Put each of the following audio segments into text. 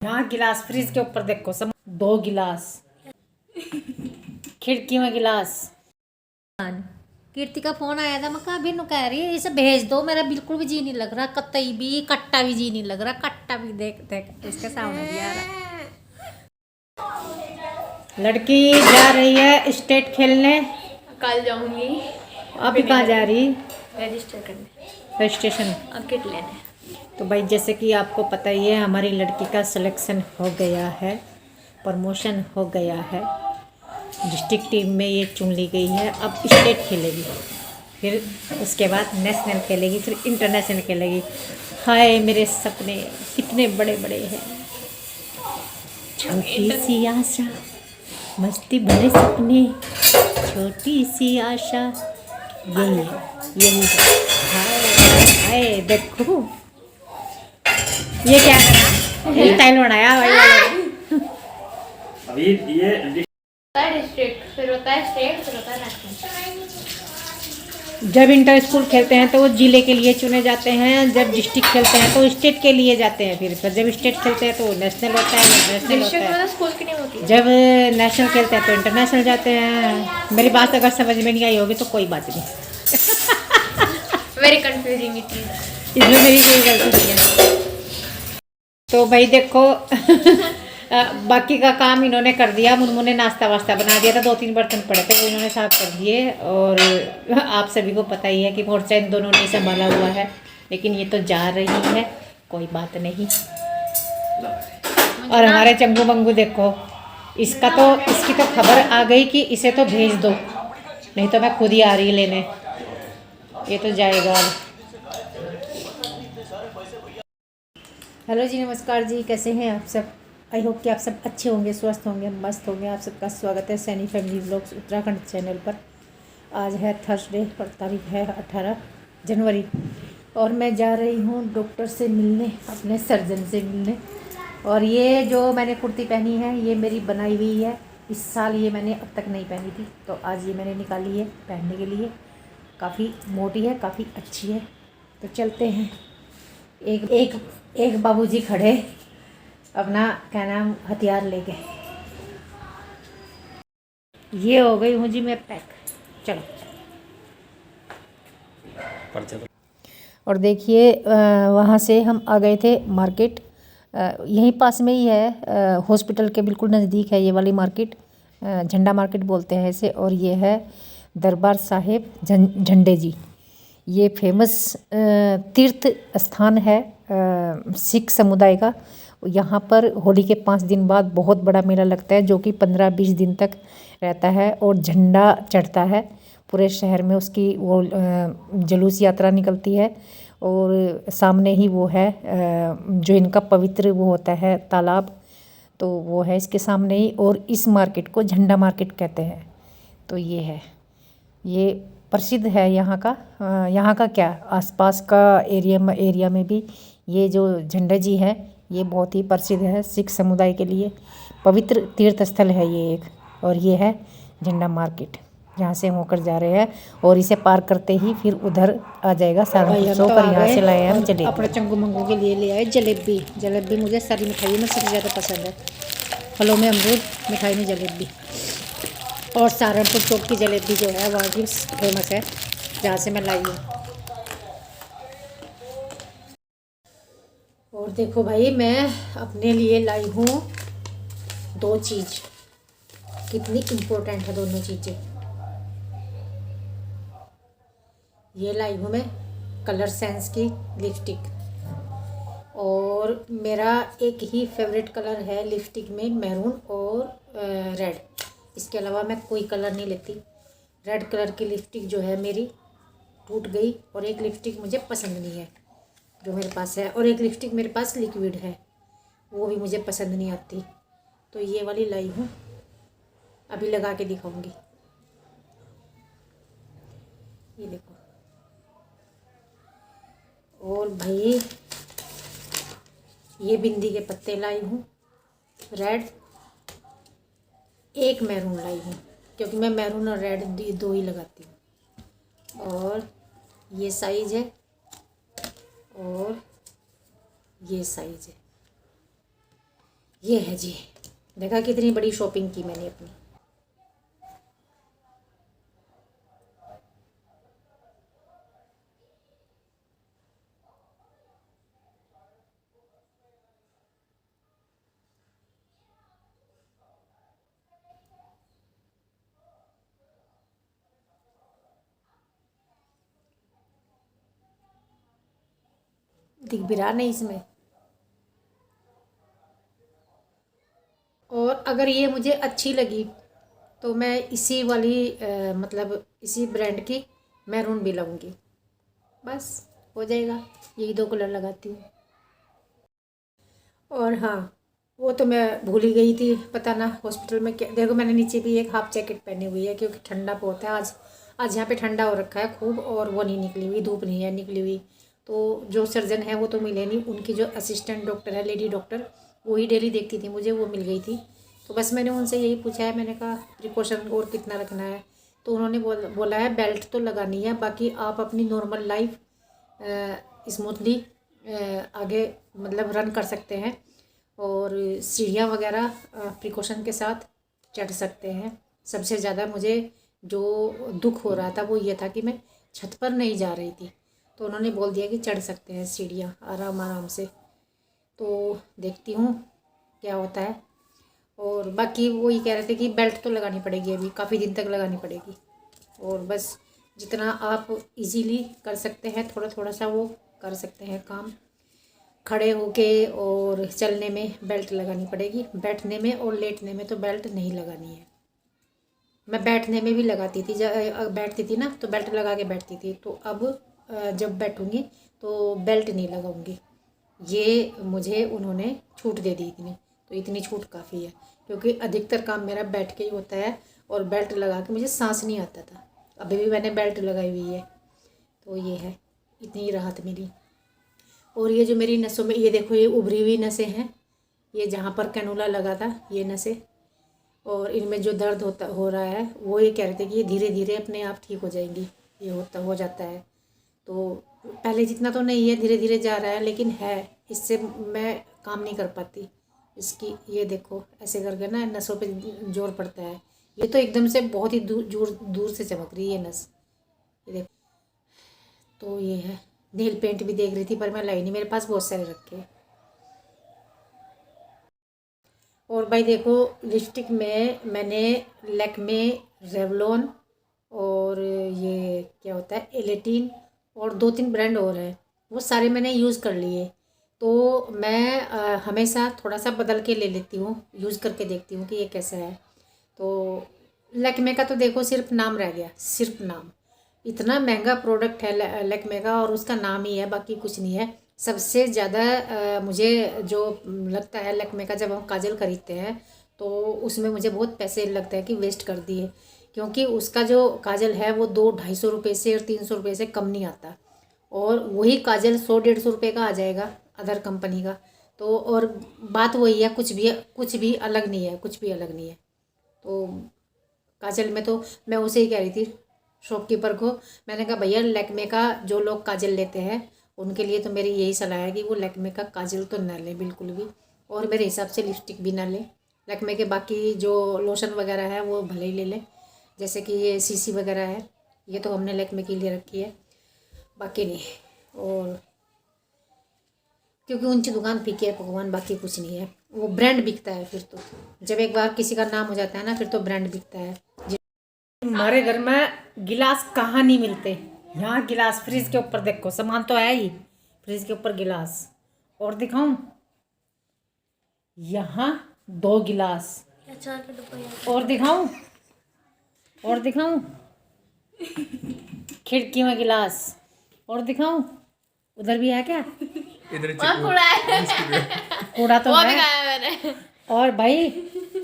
यहाँ गिलास फ्रिज के ऊपर देखो सब 2 गिलास खिड़की में गिलास। कीर्ति का फोन आया था, मैं कहा अभी कह रही है इसे भेज दो, मेरा बिल्कुल भी जी नहीं लग रहा, कतई भी कट्टा भी जी नहीं लग रहा, कट्टा भी देख देख इसके सामने भी आ रहा। लड़की जा रही है स्टेट खेलने। कल जाऊंगी। अभी कहाँ जा रही? रजिस्टर करने, रजिस्ट्रेशन। अब किट लेने। तो भाई जैसे कि आपको पता ही है हमारी लड़की का सिलेक्शन हो गया है, प्रमोशन हो गया है, डिस्ट्रिक्ट टीम में ये चुन ली गई है। अब स्टेट खेलेगी, फिर उसके बाद नेशनल खेलेगी, फिर इंटरनेशनल खेलेगी। हाय मेरे सपने कितने बड़े बड़े हैं, छोटी सी आशा मस्ती भरे सपने, छोटी सी आशा यही है, यही है। हाय हाय देखो ये क्या करा, स्टाइल बनाया भाई। अभी ये होता है डिस्ट्रिक्ट, फिर होता है स्टेट, फिर होता है नेशनल। जब इंटर स्कूल खेलते हैं तो वो जिले के लिए चुने जाते हैं, जब डिस्ट्रिक्ट खेलते हैं तो स्टेट के लिए जाते हैं, फिर जब स्टेट खेलते हैं तो नेशनल होता है, इंटरनेशनल होता डिस्ट्रिक्ट है, में तो स्कूल की नहीं होती। जब नेशनल खेलते हैं तो इंटरनेशनल जाते हैं। मेरी बात अगर समझ में नहीं आई होगी तो कोई बात नहीं, वेरी कंफ्यूजिंग इट इज। इसमें मेरी कोई गलती नहीं है। तो भाई देखो बाकी का काम इन्होंने कर दिया। मुनमुन ने नाश्ता वास्ता बना दिया था, 2-3 बर्तन पड़े थे वो इन्होंने साफ कर दिए। और आप सभी को पता ही है कि मोर्चा इन दोनों ने संभाला हुआ है, लेकिन ये तो जा रही है, कोई बात नहीं। और हमारे चंगू मंगू देखो, इसका तो इसकी तो खबर आ गई कि इसे तो भेज दो, नहीं तो मैं खुद ही आ रही लेने। ये तो जाएगा। हेलो जी, नमस्कार जी, कैसे हैं आप सब? आई होप कि आप सब अच्छे होंगे, स्वस्थ होंगे, मस्त होंगे। आप सबका स्वागत है Saini family vlogs Uttarakhand channel पर। आज है थर्सडे और तारीख है 18 जनवरी और मैं जा रही हूँ डॉक्टर से मिलने, अपने सर्जन से मिलने। और ये जो मैंने कुर्ती पहनी है ये मेरी बनाई हुई है, इस साल ये मैंने अब तक नहीं पहनी थी, तो आज ये मैंने निकाली है पहनने के लिए। काफ़ी मोटी है, काफ़ी अच्छी है। तो चलते हैं। एक बाबूजी खड़े अपना क्या नाम हथियार लेके। ये हो गई हूँ जी मैं पैक। चलो। और देखिए वहाँ से हम आ गए थे मार्केट, यहीं पास में ही है, हॉस्पिटल के बिल्कुल नज़दीक है ये वाली मार्केट। झंडा मार्केट बोलते हैं इसे। और ये है दरबार साहिब झंडे जी। ये फेमस तीर्थ स्थान है सिख समुदाय का। यहाँ पर होली के 5 दिन बाद बहुत बड़ा मेला लगता है, जो कि 15-20 दिन तक रहता है और झंडा चढ़ता है पूरे शहर में। उसकी वो जुलूस यात्रा निकलती है और सामने ही वो है जो इनका पवित्र वो होता है तालाब, तो वो है इसके सामने ही। और इस मार्केट को झंडा मार्केट कहते हैं। तो ये है, ये प्रसिद्ध है यहाँ का क्या आसपास का एरिया में भी ये जो झंडा जी है ये बहुत ही प्रसिद्ध है सिख समुदाय के लिए। पवित्र तीर्थ स्थल है ये एक। और ये है झंडा मार्केट, जहाँ से हम होकर जा रहे हैं। और इसे पार करते ही फिर उधर आ जाएगा सारंगपुर चौक। और यहाँ से लाए हम जलेबी, अपने चंगू मंगू के लिए ले आए जलेबी। जलेबी मुझे सारी मिठाई में सबसे ज़्यादा पसंद है, फलों में अमरूद, मिठाई में जलेबी। और सहारनपुर चौक की जलेबी जो है वहाँ की फेमस है, जहाँ से मैं लाई हूँ। और देखो भाई, मैं अपने लिए लाई हूँ 2 चीज़, कितनी इम्पोर्टेंट है दोनों चीज़ें। ये लाई हूँ मैं कलर सेंस की लिपस्टिक, और मेरा एक ही फेवरेट कलर है लिपस्टिक में, मैरून और रेड। इसके अलावा मैं कोई कलर नहीं लेती। रेड कलर की लिपस्टिक जो है मेरी टूट गई, और एक लिपस्टिक मुझे पसंद नहीं है जो मेरे पास है, और एक लिपस्टिक मेरे पास लिक्विड है वो भी मुझे पसंद नहीं आती। तो ये वाली लाई हूँ, अभी लगा के दिखाऊंगी। ये देखो। और भाई ये बिंदी के पत्ते लाई हूँ रेड, एक मैरून लाई हूँ क्योंकि मैं मैरून और रेड 2 ही लगाती हूँ। और ये साइज है और ये साइज है। ये है जी, देखा कितनी बड़ी शॉपिंग की मैंने अपनी। दिख भी रहा नहीं इसमें। और अगर ये मुझे अच्छी लगी तो मैं इसी वाली मतलब इसी ब्रांड की मैरून भी लगाऊंगी, बस हो जाएगा। यही 2 कलर लगाती हूँ। और हाँ, वो तो मैं भूल ही गई थी, पता ना हॉस्पिटल में क्या। देखो मैंने नीचे भी एक हाफ जैकेट पहनी हुई है क्योंकि ठंडा बहुत है आज। आज यहाँ पे ठंडा हो रखा है खूब, और वो नहीं निकली हुई, धूप नहीं है निकली हुई। तो जो सर्जन है वो तो मिले नहीं, उनकी जो असिस्टेंट डॉक्टर है, लेडी डॉक्टर, वो ही डेली देखती थी मुझे, वो मिल गई थी। तो बस मैंने उनसे यही पूछा है, मैंने कहा प्रिकॉशन और कितना रखना है। तो उन्होंने बोला है बेल्ट तो लगानी है, बाकी आप अपनी नॉर्मल लाइफ स्मूथली आगे मतलब रन कर सकते हैं, और सीढ़ियाँ वगैरह प्रिकॉशन के साथ चढ़ सकते हैं। सबसे ज़्यादा मुझे जो दुख हो रहा था वो ये था कि मैं छत पर नहीं जा रही थी, तो उन्होंने बोल दिया कि चढ़ सकते हैं सीढ़ियाँ आराम आराम से। तो देखती हूँ क्या होता है। और बाकी वो ये कह रहे थे कि बेल्ट तो लगानी पड़ेगी, अभी काफ़ी दिन तक लगानी पड़ेगी। और बस जितना आप इजीली कर सकते हैं, थोड़ा थोड़ा सा वो कर सकते हैं काम। खड़े होके और चलने में बेल्ट लगानी पड़ेगी, बैठने में और लेटने में तो बेल्ट नहीं लगानी है। मैं बैठने में भी लगाती थी, जब बैठती थी ना तो बेल्ट लगा के बैठती थी, तो अब जब बैठूंगी तो बेल्ट नहीं लगाऊंगी। ये मुझे उन्होंने छूट दे दी इतनी, तो इतनी छूट काफ़ी है क्योंकि अधिकतर काम मेरा बैठ के ही होता है, और बेल्ट लगा के मुझे सांस नहीं आता था। अभी भी मैंने बेल्ट लगाई हुई है, तो ये है, इतनी राहत मिली। और ये जो मेरी नसों में, ये देखो ये उभरी हुई नसें हैं, ये जहाँ पर कैनुला लगा था ये नसें, और इनमें जो दर्द हो रहा है वो ये कह रहे थे कि ये धीरे धीरे अपने आप ठीक हो जाएंगी, ये हो जाता है। तो पहले जितना तो नहीं है, धीरे धीरे जा रहा है, लेकिन है, इससे मैं काम नहीं कर पाती इसकी। ये देखो ऐसे करके ना नसों पे जोर पड़ता है। ये तो एकदम से बहुत ही दूर से चमक रही है नस, ये देखो। तो ये है, नील पेंट भी देख रही थी पर मैं लाई नहीं, मेरे पास बहुत सारे रखे। और भाई देखो लिपस्टिक में मैंने लैक्मे, रेवलॉन, और ये क्या होता है एलेटिन, और 2-3 ब्रांड और हैं, वो सारे मैंने यूज़ कर लिए। तो मैं हमेशा थोड़ा सा बदल के ले लेती हूँ, यूज़ करके देखती हूँ कि ये कैसा है। तो लैक्मे का तो देखो सिर्फ नाम रह गया, सिर्फ नाम। इतना महंगा प्रोडक्ट है लैक्मे का, और उसका नाम ही है, बाकी कुछ नहीं है। सबसे ज़्यादा मुझे जो लगता है लैक्मे का, जब हम काजल खरीदते हैं तो उसमें मुझे बहुत पैसे लगता है कि वेस्ट कर दिए, क्योंकि उसका जो काजल है वो 200-250 रुपये से और 300 रुपये से कम नहीं आता, और वही काजल 100-150 रुपये का आ जाएगा अदर कंपनी का। तो और बात वही है, कुछ भी अलग नहीं है, कुछ भी अलग नहीं है। तो काजल में तो मैं उसे ही कह रही थी शॉपकीपर को, मैंने कहा भैया लैक्मे का जो लोग काजल लेते हैं उनके लिए तो मेरी यही सलाह है कि वो लैक्मे का काजल तो ना लें बिल्कुल भी, और मेरे हिसाब से लिपस्टिक भी ना लें। लैक्मे के बाकी जो लोशन वगैरह है वो भले ही ले लें, जैसे कि ये सीसी वगैरह है, ये तो हमने लैक्मे के लिए रखी है, बाकी नहीं। और क्योंकि उनकी दुकान फीकी है भगवान, बाकी कुछ नहीं है, वो ब्रांड बिकता है। फिर तो जब एक बार किसी का नाम हो जाता है ना, फिर तो ब्रांड बिकता है। हमारे घर में गिलास कहाँ नहीं मिलते, यहाँ गिलास फ्रिज के ऊपर देखो, सामान तो है ही, फ्रिज के ऊपर गिलास। और दिखाऊं, यहाँ 2 गिलास, और दिखाऊं, और दिखाऊं, खिड़की में गिलास, और दिखाऊं, उधर भी है क्या, इधर कूड़ा है, कूड़ा तो वो भी है। खाया मैंने। और भाई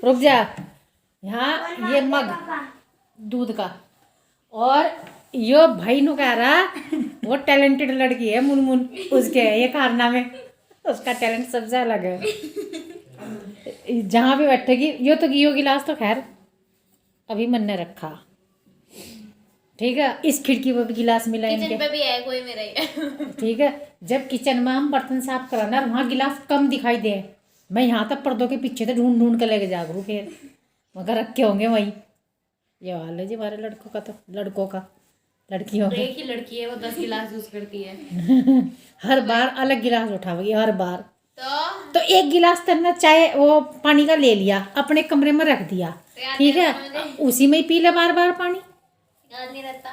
रुक जा, यहाँ ये मग दूध का, और यो भाई नु कह रहा वो टैलेंटेड लड़की है मुनमुन, उसके है ये कारनामे, उसका टैलेंट सबसे अलग है। जहाँ भी बैठेगी यो गिलास तो खैर अभी मन ने रखा, ठीक है। इस खिड़की पर भी गिलास मिला किचन इनके, पे भी है, कोई मेरा ही है। ठीक है। जब किचन में हम बर्तन साफ कराना, वहाँ गिलास कम दिखाई दे मैं यहाँ तक पर्दों के पीछे तो ढूंढ ढूंढ के लेके जा करूँ फिर, मगर रखे होंगे वहीं। ये हाल है जी हमारे लड़कों का, तो लड़कों का, लड़कियों का एक ही लड़की है वो 10 गिलास यूज करती है। हर बार अलग गिलास उठावेगी हर बार। तो तो एक गिलास तन्ना चाय वो पानी का ले लिया, अपने कमरे में रख दिया, ठीक है, उसी में ही पी ले बार बार पानी। याद नहीं रहता।